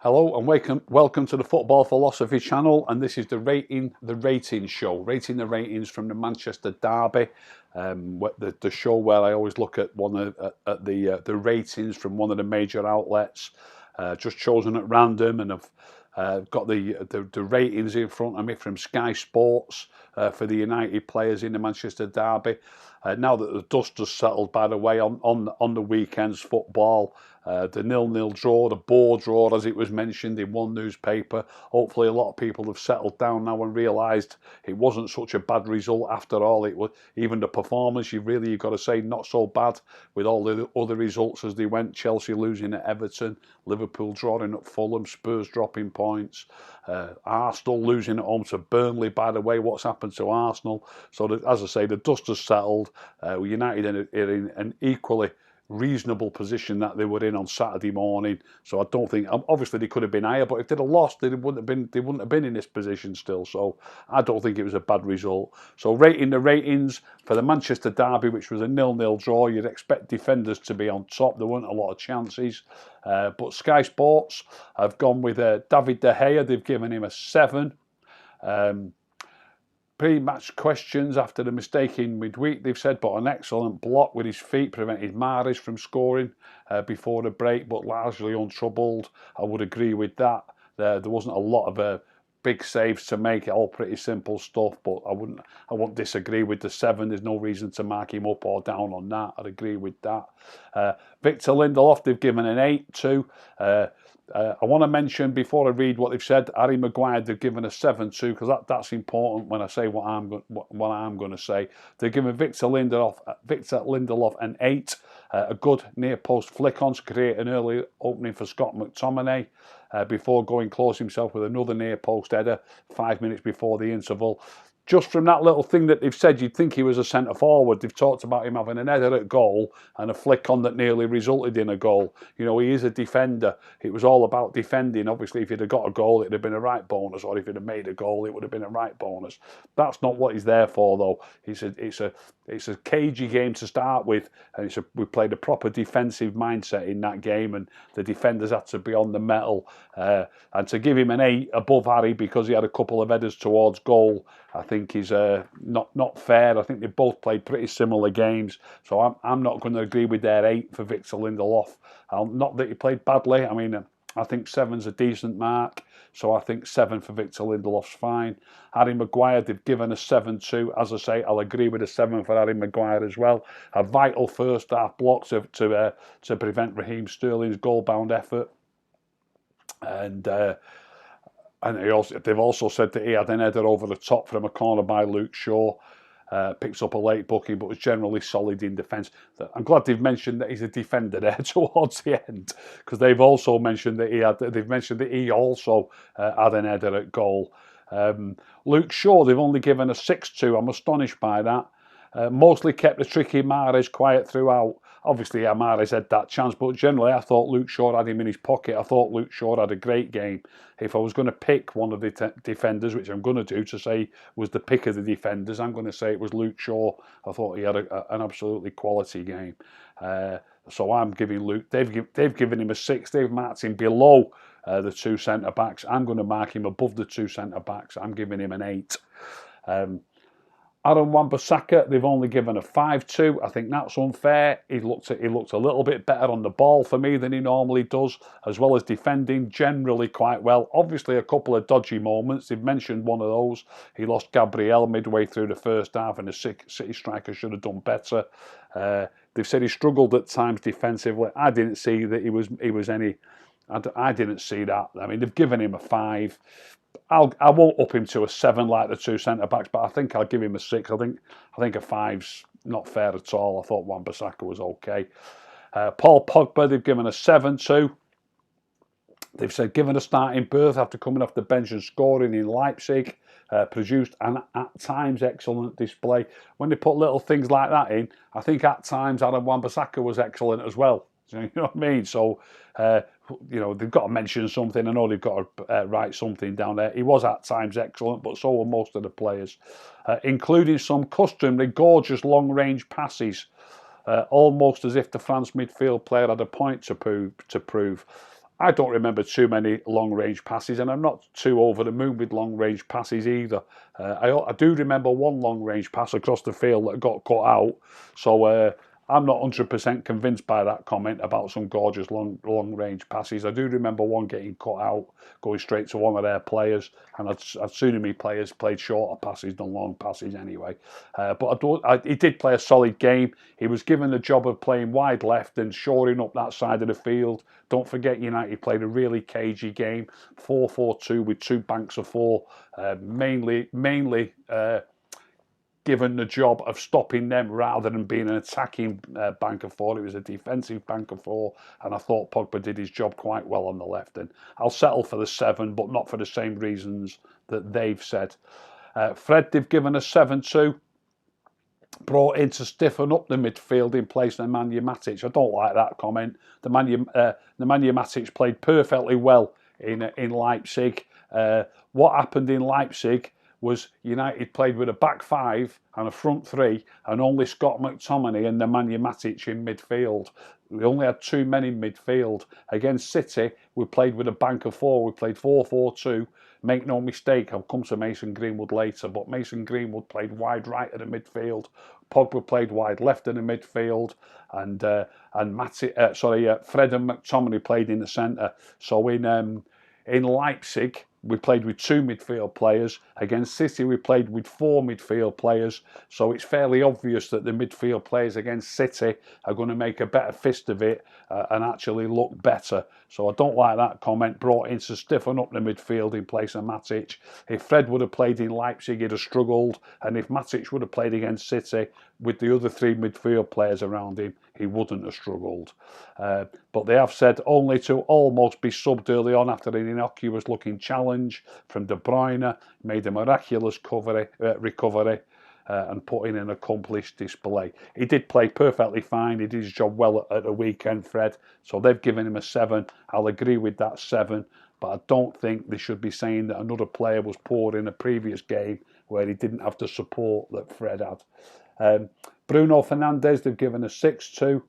Hello and welcome to the Football Philosophy channel, and this is the ratings show, rating the ratings from the Manchester derby. The show where I always look at the ratings from one of the major outlets, just chosen at random, and I've got the ratings in front of me from Sky Sports for the United players in the Manchester derby. Now that the dust has settled, by the way, on the weekend's football, the 0-0 draw, the bore draw, as it was mentioned in one newspaper. Hopefully, a lot of people have settled down now and realised it wasn't such a bad result after all. It was even the performance. You've got to say not so bad with all the other results as they went. Chelsea losing at Everton, Liverpool drawing at Fulham, Spurs dropping points, Arsenal losing at home to Burnley. By the way, what's happened to Arsenal? So, as I say, the dust has settled. United are in an equally reasonable position that they were in on Saturday morning. So I don't think, obviously they could have been higher, but if they'd have lost, they wouldn't have been in this position still. So I don't think it was a bad result. So rating the ratings for the Manchester derby, which was a 0-0 draw, you'd expect defenders to be on top. There weren't a lot of chances. But Sky Sports have gone with David De Gea. They've given him a 7. Pre-match questions after the mistake in midweek, they've said, but an excellent block with his feet prevented Mahrez from scoring before the break, but largely untroubled. I would agree with that. There wasn't a lot of big saves to make, all pretty simple stuff, but I won't disagree with the 7. There's no reason to mark him up or down on that. I'd agree with that. Victor Lindelof, they've given an 8 to. I want to mention, before I read what they've said, Harry Maguire, they've given a 7 to, because that's important when I say what I'm going to say. They've given Victor Lindelof an 8. A good near post flick on to create an early opening for Scott McTominay before going close himself with another near post header 5 minutes before the interval. Just from that little thing that they've said, you'd think he was a centre forward. They've talked about him having an header at goal and a flick on that nearly resulted in a goal. You know, he is a defender. It was all about defending. Obviously, if he'd have got a goal, it'd have been a right bonus, or if he'd have made a goal, it would have been a right bonus. That's not what he's there for, though. It's a cagey game to start with, and we played a proper defensive mindset in that game, and the defenders had to be on the metal. And to give him an 8 above Harry because he had a couple of headers towards goal, I think is not fair. I think they both played pretty similar games, so I'm not going to agree with their 8 for Victor Lindelof. Not that he played badly. I mean, I think 7's a decent mark, so I think 7 for Victor Lindelof's fine. Harry Maguire, they've given a 7 to. As I say, I'll agree with a 7 for Harry Maguire as well. A vital first half block to prevent Raheem Sterling's goal-bound effort. And they've also said that he had an header over the top from a corner by Luke Shaw. Picks up a late booking, but was generally solid in defence. I'm glad they've mentioned that he's a defender there towards the end, because they've also mentioned that he also had an header at goal. Luke Shaw, they've only given a 6 to. I'm astonished by that. Mostly kept the tricky Mahrez quiet throughout. Obviously, Mahrez had that chance, but generally I thought Luke Shaw had him in his pocket. I thought Luke Shaw had a great game. If I was going to pick one of the defenders, which I'm going to do, to say was the pick of the defenders, I'm going to say it was Luke Shaw. I thought he had an absolutely quality game. So I'm giving Luke, they've given him a 6. They've marked him below the 2 centre-backs. I'm going to mark him above the 2 centre-backs. I'm giving him an 8. Aaron Wan-Bissaka, they've only given a 5 to. I think that's unfair. He looked a little bit better on the ball for me than he normally does, as well as defending generally quite well. Obviously, a couple of dodgy moments. They've mentioned one of those. He lost Gabriel midway through the first half, and the City striker should have done better. They've said he struggled at times defensively. I didn't see that he was any. I didn't see that. I mean, they've given him a 5. I won't up him to a 7 like the 2 centre-backs, but I think I'll give him a 6. I think a 5's not fair at all. I thought Wan-Bissaka was okay. Paul Pogba, they've given a 7 to. They've said, given a starting berth after coming off the bench and scoring in Leipzig, produced an at times excellent display. When they put little things like that in, I think at times Aaron Wan-Bissaka was excellent as well. You know what I mean? So, they've got to mention something. I know they've got to write something down there. He was at times excellent, but so were most of the players, including some customary gorgeous long-range passes, almost as if the France midfield player had a point to prove. I don't remember too many long-range passes, and I'm not too over the moon with long-range passes either. I do remember one long-range pass across the field that got cut out, so I'm not 100% convinced by that comment about some gorgeous long-range passes. I do remember one getting cut out, going straight to one of their players, and I'd sooner me players played shorter passes than long passes anyway. But he did play a solid game. He was given the job of playing wide left and shoring up that side of the field. Don't forget, United played a really cagey game, 4-4-2 with 2 banks of 4, mainly given the job of stopping them rather than being an attacking bank of 4. It was a defensive bank of 4, and I thought Pogba did his job quite well on the left. And I'll settle for the 7, but not for the same reasons that they've said. Fred, they've given a 7-2. Brought in to stiffen up the midfield in place of Nemanja Matic. I don't like that comment. Nemanja Matic played perfectly well in Leipzig. What happened in Leipzig was United played with a back 5 and a front 3, and only Scott McTominay and Nemanja Matic in midfield. We only had 2 men in midfield. Against City, we played with a bank of 4. We played 4-4-2. Make no mistake, I'll come to Mason Greenwood later, but Mason Greenwood played wide right of the midfield. Pogba played wide left of the midfield, and Fred and McTominay played in the centre. So in Leipzig, we played with 2 midfield players. Against City, we played with 4 midfield players. So it's fairly obvious that the midfield players against City are going to make a better fist of it and actually look better. So I don't like that comment, brought in to stiffen up the midfield in place of Matic. If Fred would have played in Leipzig, he'd have struggled. And if Matic would have played against City with the other 3 midfield players around him, he wouldn't have struggled. But they have said only to almost be subbed early on after an innocuous looking challenge from De Bruyne, made a miraculous recovery and put in an accomplished display. He did play perfectly fine. He did his job well at the weekend, Fred. So they've given him a 7. I'll agree with that 7. But I don't think they should be saying that another player was poor in a previous game where he didn't have the support that Fred had. Bruno Fernandes, they've given a 6-2.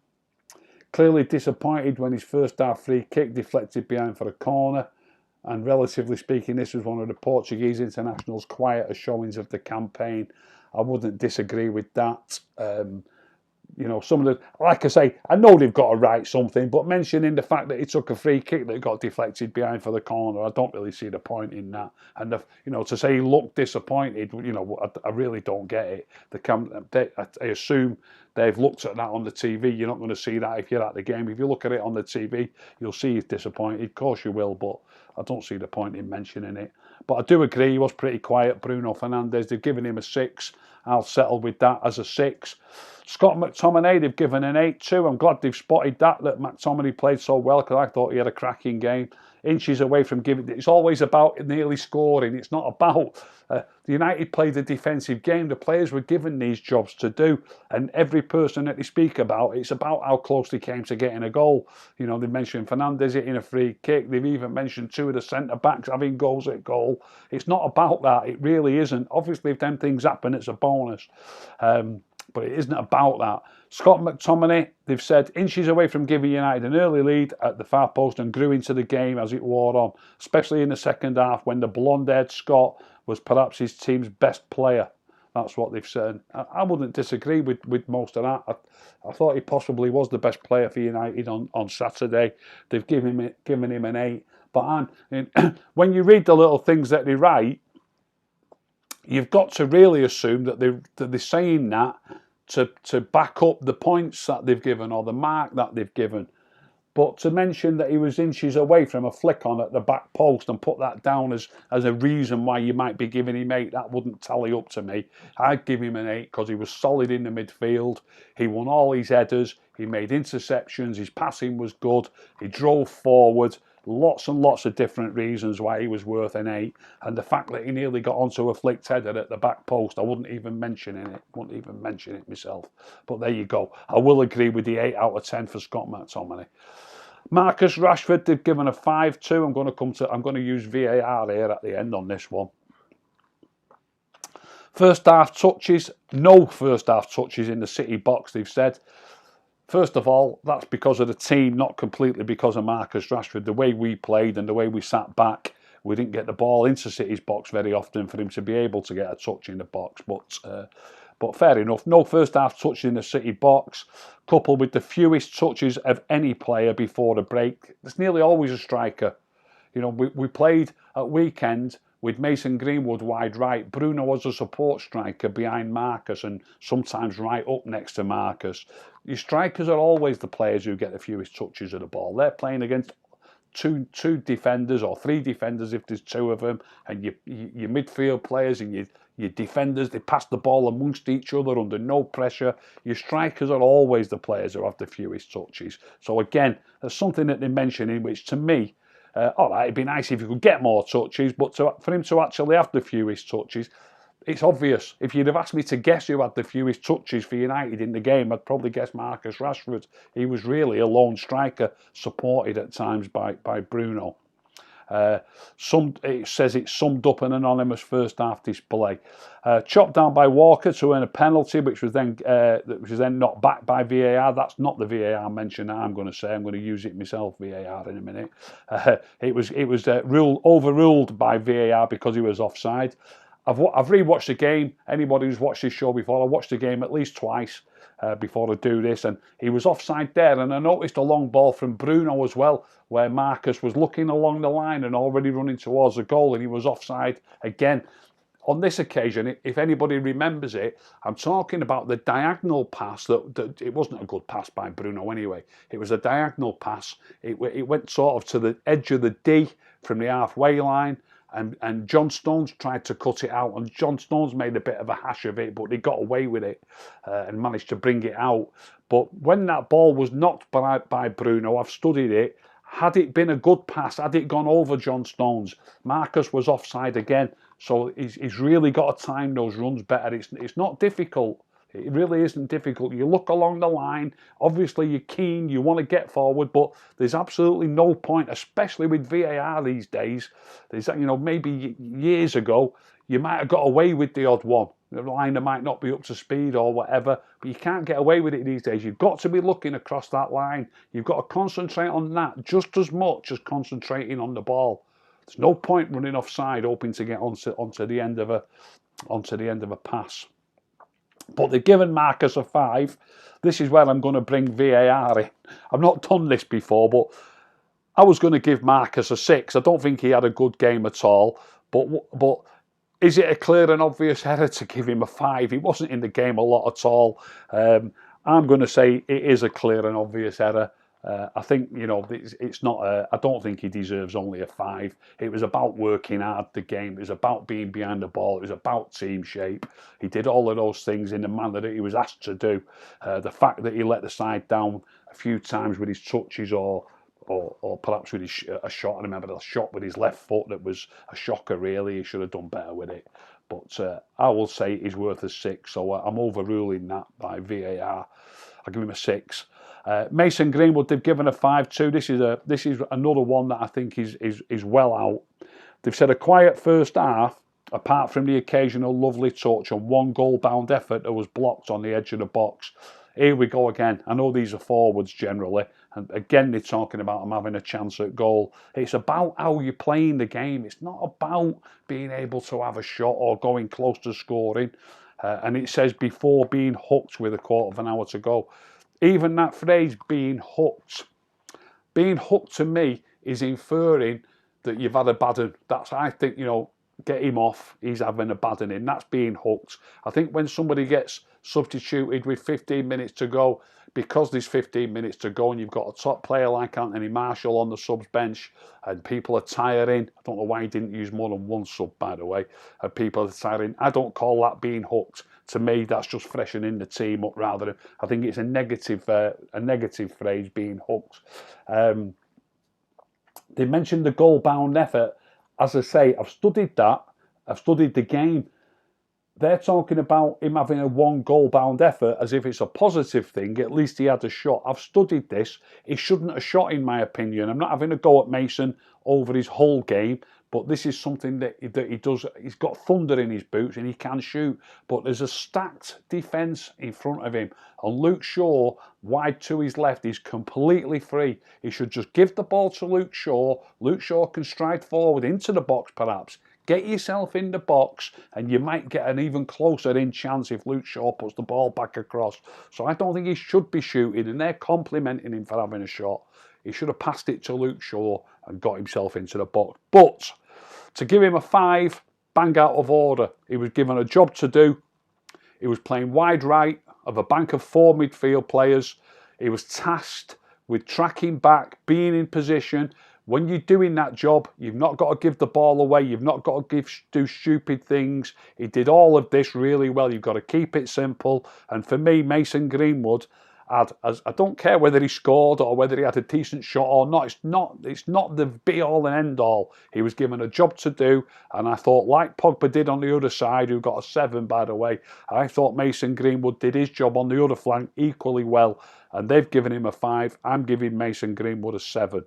Clearly disappointed when his first half free kick deflected behind for a corner. And relatively speaking, this was one of the Portuguese internationals' quieter showings of the campaign. I wouldn't disagree with that. You know, some of the, like I say, I know they've got to write something, but mentioning the fact that he took a free kick that got deflected behind for the corner, I don't really see the point in that. And you know, to say he looked disappointed, you know, I really don't get it. I assume they've looked at that on the TV. You're not going to see that if you're at the game. If you look at it on the TV, you'll see he's disappointed. Of course you will, but I don't see the point in mentioning it. But I do agree, he was pretty quiet, Bruno Fernandes. They've given him a 6. I'll settle with that as a 6. Scott McTominay, they've given an 8-2. I'm glad they've spotted that McTominay played so well, because I thought he had a cracking game. Inches away from giving. It's always about nearly scoring. It's not about. The United played a defensive game. The players were given these jobs to do, and every person that they speak about, it's about how close they came to getting a goal. You know, they mentioned Fernandes hitting a free kick. They've even mentioned 2 of the centre backs having goals at goal. It's not about that. It really isn't. Obviously, if them things happen, it's a bonus. But it isn't about that. Scott McTominay, they've said, inches away from giving United an early lead at the far post and grew into the game as it wore on, especially in the second half when the blonde-haired Scott was perhaps his team's best player. That's what they've said. I wouldn't disagree with most of that. I thought he possibly was the best player for United on Saturday. They've given him an 8. But when you read the little things that they write, you've got to really assume that they're saying that to back up the points that they've given or the mark that they've given. But to mention that he was inches away from a flick on at the back post and put that down as a reason why you might be giving him 8, that wouldn't tally up to me. I'd give him an 8 because he was solid in the midfield. He won all his headers. He made interceptions. His passing was good. He drove forward. Lots and lots of different reasons why he was worth an 8. And the fact that he nearly got onto a flicked header at the back post, I wouldn't even mention it. Wouldn't even mention it myself. But there you go. I will agree with the 8 out of 10 for Scott McTominay. Marcus Rashford, they've given a 5-2. I'm going to use VAR here at the end on this one. First half touches, no first half touches in the City box, they've said. First of all, that's because of the team, not completely because of Marcus Rashford. The way we played and the way we sat back, we didn't get the ball into City's box very often for him to be able to get a touch in the box. But fair enough. No first half touch in the City box, coupled with the fewest touches of any player before the break. There's nearly always a striker. You know, we played at weekend with Mason Greenwood wide right. Bruno was a support striker behind Marcus and sometimes right up next to Marcus. Your strikers are always the players who get the fewest touches of the ball. They're playing against two defenders or three defenders if there's two of them, and your midfield players and your defenders, they pass the ball amongst each other under no pressure. Your strikers are always the players who have the fewest touches. So again, there's something that they mention in which, to me, all right, it'd be nice if you could get more touches, but for him to actually have the fewest touches, it's obvious. If you'd have asked me to guess who had the fewest touches for United in the game, I'd probably guess Marcus Rashford. He was really a lone striker, supported at times by Bruno. It says it summed up an anonymous first half display. Chopped down by Walker to earn a penalty, which was then knocked back by VAR. That's not the VAR mention that I'm going to say. I'm going to use it myself, VAR, in a minute. It was overruled by VAR because he was offside. I've rewatched the game. Anybody who's watched this show before, I watched the game at least twice before I do this, and he was offside there. And I noticed a long ball from Bruno as well, where Marcus was looking along the line and already running towards the goal, and he was offside again. On this occasion, if anybody remembers it, I'm talking about the diagonal pass. That it wasn't a good pass by Bruno anyway. It was a diagonal pass. It went sort of to the edge of the D from the halfway line. And John Stones tried to cut it out, and John Stones made a bit of a hash of it, but he got away with it and managed to bring it out. But when that ball was knocked by Bruno, I've studied it, had it been a good pass, had it gone over John Stones, Marcus was offside again. So he's really got to time those runs better. It's not difficult. It really isn't difficult. You look along the line, obviously you're keen, you want to get forward, but there's absolutely no point, especially with VAR these days. There's, maybe years ago, you might have got away with the odd one. The liner might not be up to speed or whatever, but you can't get away with it these days. You've got to be looking across that line. You've got to concentrate on that just as much as concentrating on the ball. There's no point running offside hoping to get onto the end of a pass. But they've given Marcus a 5. This is where I'm going to bring VAR in. I've not done this before, but I was going to give Marcus a 6. I don't think he had a good game at all. But is it a clear and obvious error to give him a 5? He wasn't in the game a lot at all. I'm going to say it is a clear and obvious error. I think, it's not I don't think he deserves only a 5. It was about working hard the game. It was about being behind the ball. It was about team shape. He did all of those things in the manner that he was asked to do. The fact that he let the side down a few times with his touches or perhaps with a shot. I remember the shot with his left foot that was a shocker, really. He should have done better with it. But I will say he's worth a 6. So I'm overruling that by VAR. I'll give him a 6. Mason Greenwood, they've given a 5-2. This is another one that I think is well out. They've said a quiet first half, apart from the occasional lovely touch and one goal-bound effort that was blocked on the edge of the box. Here we go again. I know these are forwards generally, and again they're talking about them having a chance at goal. It's about how you're playing the game. It's not about being able to have a shot or going close to scoring. And it says before being hooked with a quarter of an hour to go. Even that phrase, being hooked to me is inferring that you've had a bad one. That's, I think, get him off, he's having a bad one. That's being hooked. I think when somebody gets substituted with 15 minutes to go, because there's 15 minutes to go and you've got a top player like Anthony Martial on the subs bench and people are tiring. I don't know why he didn't use more than one sub, by the way. And people are tiring. I don't call that being hooked. To me, that's just freshening the team up rather than, I think it's a negative phrase, being hooked. They mentioned the goal-bound effort. As I say, I've studied that. I've studied the game. They're talking about him having a one goal-bound effort as if it's a positive thing. At least he had a shot. I've studied this. He shouldn't have shot, in my opinion. I'm not having a go at Mason over his whole game, but this is something that he does. He's got thunder in his boots and he can shoot, but there's a stacked defence in front of him. And Luke Shaw, wide to his left, is completely free. He should just give the ball to Luke Shaw. Luke Shaw can stride forward into the box perhaps. Get yourself in the box and you might get an even closer in chance if Luke Shaw puts the ball back across. So I don't think he should be shooting, and they're complimenting him for having a shot. He should have passed it to Luke Shaw and got himself into the box. But to give him a 5, bang out of order. He was given a job to do. He was playing wide right of a bank of 4 midfield players. He was tasked with tracking back, being in position. When you're doing that job, you've not got to give the ball away. You've not got to do stupid things. He did all of this really well. You've got to keep it simple. And for me, Mason Greenwood had, I don't care whether he scored or whether he had a decent shot or not. It's not the be-all and end-all. He was given a job to do, and I thought, like Pogba did on the other side, who got a 7, by the way, I thought Mason Greenwood did his job on the other flank equally well, and they've given him a 5. I'm giving Mason Greenwood a 7.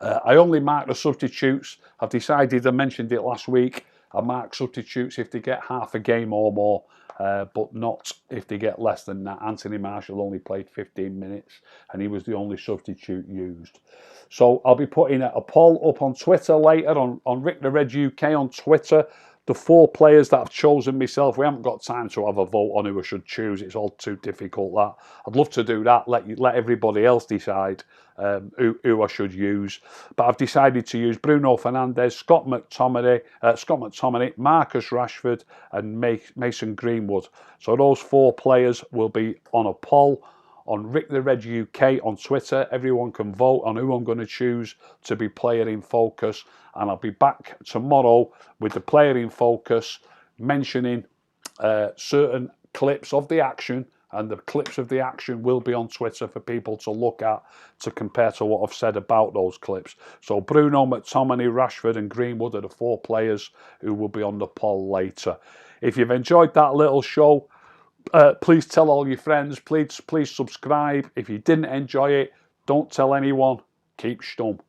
I only mark the substitutes. I've decided, I mentioned it last week, I mark substitutes if they get half a game or more, but not if they get less than that. Anthony Marshall only played 15 minutes and he was the only substitute used. So I'll be putting a poll up on Twitter later, on Rick the Red UK on Twitter. The 4 players that I've chosen myself. We haven't got time to have a vote on who I should choose. It's all too difficult, that. I'd love to do that, let everybody else decide who I should use. But I've decided to use Bruno Fernandes, Scott McTominay, Marcus Rashford and Mason Greenwood. So those 4 players will be on a poll on Rick the Red UK on Twitter. Everyone can vote on who I'm going to choose to be player in focus. And I'll be back tomorrow with the player in focus, mentioning certain clips of the action, and the clips of the action will be on Twitter for people to look at to compare to what I've said about those clips. So Bruno, McTominay, Rashford and Greenwood are the 4 players who will be on the poll later. If you've enjoyed that little show, please tell all your friends. Please subscribe. If you didn't enjoy it, don't tell anyone. Keep stum.